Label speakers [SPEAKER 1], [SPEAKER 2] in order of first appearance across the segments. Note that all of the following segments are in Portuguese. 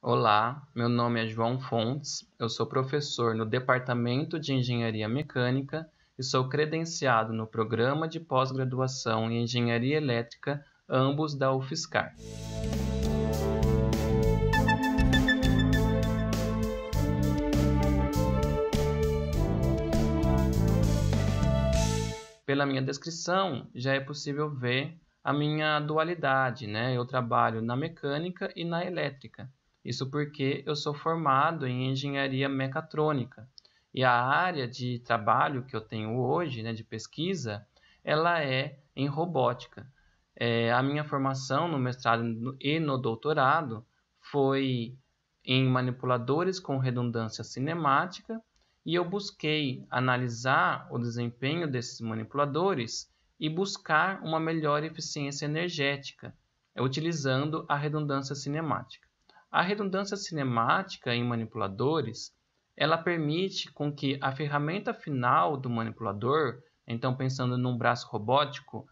[SPEAKER 1] Olá, meu nome é João Fontes, eu sou professor no Departamento de Engenharia Mecânica e sou credenciado no Programa de Pós-Graduação em Engenharia Elétrica, ambos da UFSCar. Pela minha descrição, já é possível ver a minha dualidade, né? Eu trabalho na mecânica e na elétrica. Isso porque eu sou formado em engenharia mecatrônica. E a área de trabalho que eu tenho hoje, né, de pesquisa, ela é em robótica. A minha formação no mestrado e no doutorado foi em manipuladores com redundância cinemática e eu busquei analisar o desempenho desses manipuladores e buscar uma melhor eficiência energética, utilizando a redundância cinemática. A redundância cinemática em manipuladores, ela permite com que a ferramenta final do manipulador, então pensando num braço robótico,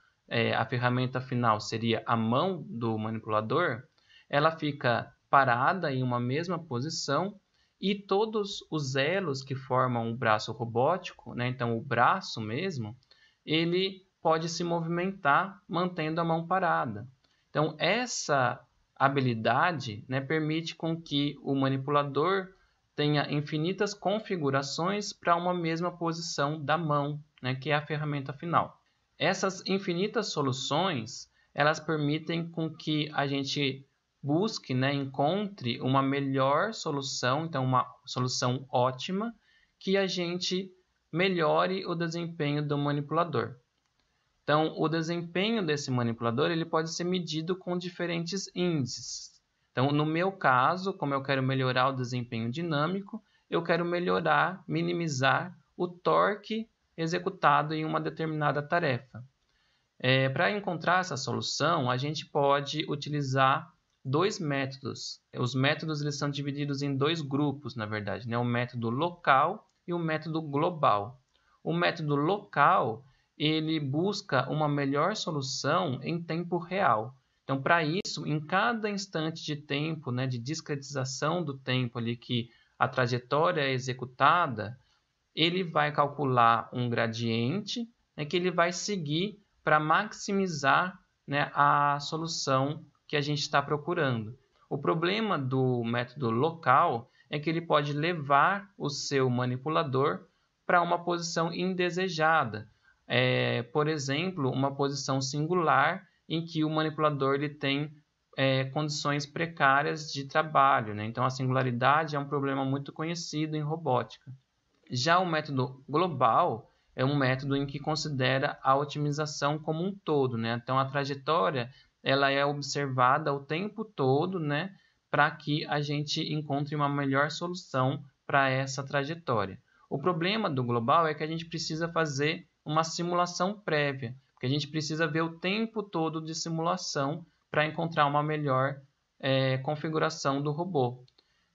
[SPEAKER 1] a ferramenta final seria a mão do manipulador, ela fica parada em uma mesma posição e todos os elos que formam o braço robótico, né, então o braço mesmo, ele pode se movimentar mantendo a mão parada. Então essa habilidade, né, permite com que o manipulador tenha infinitas configurações para uma mesma posição da mão, né, que é a ferramenta final. Essas infinitas soluções, elas permitem com que a gente busque, né, encontre uma melhor solução, então uma solução ótima, que a gente melhore o desempenho do manipulador. Então, o desempenho desse manipulador ele pode ser medido com diferentes índices. Então, no meu caso, como eu quero melhorar o desempenho dinâmico, eu quero minimizar o torque executado em uma determinada tarefa. Para encontrar essa solução, a gente pode utilizar dois métodos. Os métodos eles são divididos em dois grupos, na verdade, né? O método local e o método global. O método local ele busca uma melhor solução em tempo real. Então, para isso, em cada instante de tempo, né, de discretização do tempo ali que a trajetória é executada, ele vai calcular um gradiente, né, que ele vai seguir para maximizar, né, a solução que a gente está procurando. O problema do método local é que ele pode levar o seu manipulador para uma posição indesejada. Por exemplo, uma posição singular em que o manipulador ele tem condições precárias de trabalho, né? Então, a singularidade é um problema muito conhecido em robótica. Já o método global é um método em que considera a otimização como um todo, né? Então, a trajetória ela é observada o tempo todo, né? Para que a gente encontre uma melhor solução para essa trajetória. O problema do global é que a gente precisa fazer uma simulação prévia, porque a gente precisa ver o tempo todo de simulação para encontrar uma melhor configuração do robô.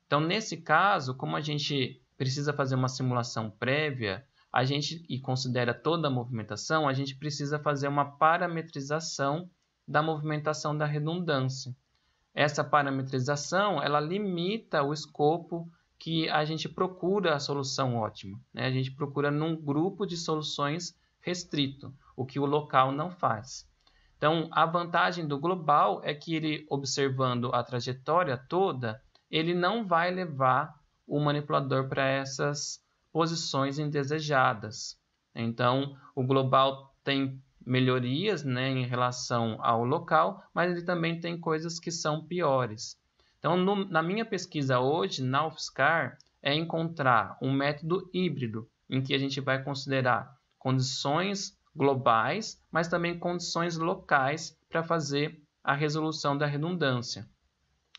[SPEAKER 1] Então, nesse caso, como a gente precisa fazer uma simulação prévia, a gente e considera toda a movimentação, a gente precisa fazer uma parametrização da movimentação da redundância. Essa parametrização, ela limita o escopo que a gente procura a solução ótima, né? A gente procura num grupo de soluções restrito, o que o local não faz. Então, a vantagem do global é que ele, observando a trajetória toda, ele não vai levar o manipulador para essas posições indesejadas. Então, o global tem melhorias, né, em relação ao local, mas ele também tem coisas que são piores. Então, na minha pesquisa hoje, na UFSCar, é encontrar um método híbrido, em que a gente vai considerar condições globais, mas também condições locais para fazer a resolução da redundância.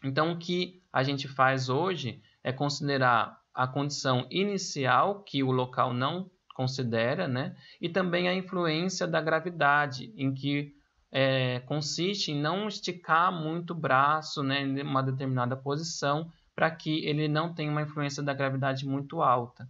[SPEAKER 1] Então, o que a gente faz hoje é considerar a condição inicial, que o local não considera, né? E também a influência da gravidade, em que consiste em não esticar muito o braço, né, em uma determinada posição, para que ele não tenha uma influência da gravidade muito alta.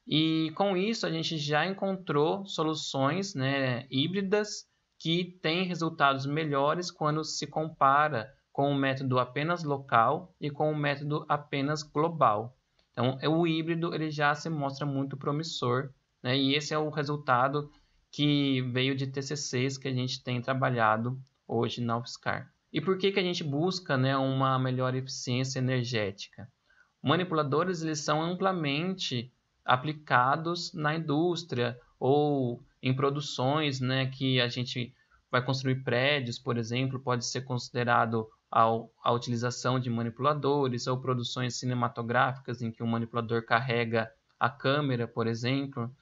[SPEAKER 1] E com isso a gente já encontrou soluções, né, híbridas que têm resultados melhores quando se compara com o método apenas local e com o método apenas global. Então, o híbrido ele já se mostra muito promissor, né? E esse é o resultado que veio de TCCs que a gente tem trabalhado hoje na UFSCar. E por que a gente busca, né, uma melhor eficiência energética? Manipuladores eles são amplamente aplicados na indústria ou em produções, né, que a gente vai construir prédios, por exemplo, pode ser considerado a utilização de manipuladores ou produções cinematográficas em que o manipulador carrega a câmera, por exemplo.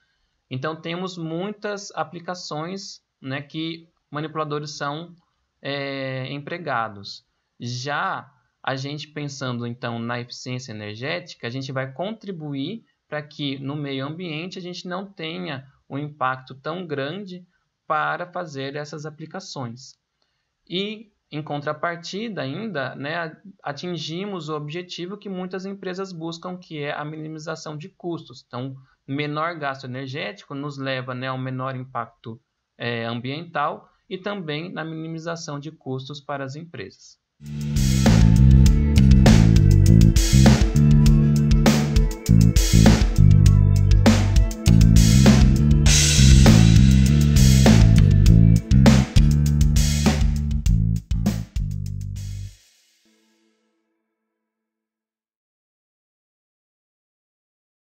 [SPEAKER 1] Então, temos muitas aplicações, né, que manipuladores são empregados. Já a gente pensando, então, na eficiência energética, a gente vai contribuir para que no meio ambiente a gente não tenha um impacto tão grande para fazer essas aplicações. E, em contrapartida ainda, né, atingimos o objetivo que muitas empresas buscam, que é a minimização de custos. Então, menor gasto energético nos leva, né, ao menor impacto ambiental e também na minimização de custos para as empresas.